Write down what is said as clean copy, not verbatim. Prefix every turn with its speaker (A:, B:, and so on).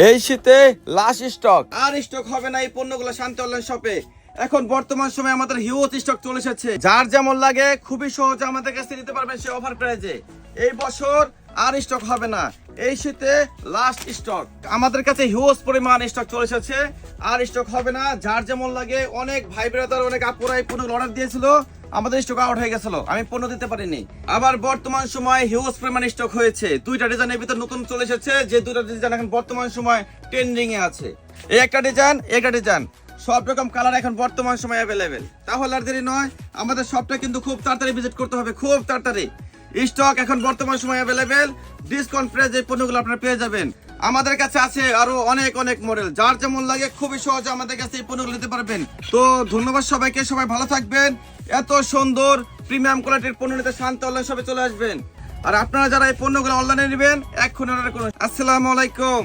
A: এই শীতে last stock, আর stock হবে না এই পণ্যগুলো শান্তি অনলাইন শপে। এখন বর্তমান সময়ে আমাদের হিউজ স্টক চলে এসেছে, যার যেমন লাগে খুবই সহজে আমাদের কাছে নিতে পারবেন সে অফার প্রাইজে। এই বছর আর স্টক হবে না, এই শীতে লাস্ট স্টক। আমাদের কাছে হিউজ পরিমাণ স্টক চলে এসেছে, আর স্টক হবে না। যার যেমন লাগে, অনেক ভাই ব্রাদার অনেক আপুরা এই পণ্য অর্ডার দিয়েছিল, আমাদের স্টক আউট হয়ে গেছিল, আমি পণ্য দিতে পারিনি। আবার বর্তমান সময় হিউজ পরিমাণ স্টক হয়েছে, দুইটা ডিজাইনের ভিতর নতুন চলে এসেছে, যে দুইটা ডিজাইন এখন বর্তমান সময় ট্রেন্ডিং এ আছে। এই একটা ডিজাইন, একটা ডিজাইন, সব রকম কালার এখন বর্তমান সময় অ্যাভেলেবেল। তাহলে আর দেরি নয়, আমাদের শপটা কিন্তু খুব তাড়াতাড়ি ভিজিট করতে হবে, খুব তাড়াতাড়ি। স্টক এখন বর্তমান সময় অ্যাভেলেবেল, ডিসকাউন্ট প্রাইসে এই পণ্যগুলো আপনারা পেয়ে যাবেন। আমাদের কাছে আছে আরো অনেক অনেক মডেল, যার যেমন লাগে খুবই সহজে আমাদের কাছে এই পণ্যগুলো নিতে পারবেন। তো ধন্যবাদ সবাইকে, সবাই ভালো থাকবেন। এত সুন্দর প্রিমিয়াম কোয়ালিটির পণ্য নিতে শান্তি অনলাইন শপে চলে আসবেন। আর আপনারা যারা এই পণ্যগুলো অনলাইনে নেবেন, এক্ষুনি অর্ডার করুন। আসসালামু আলাইকুম।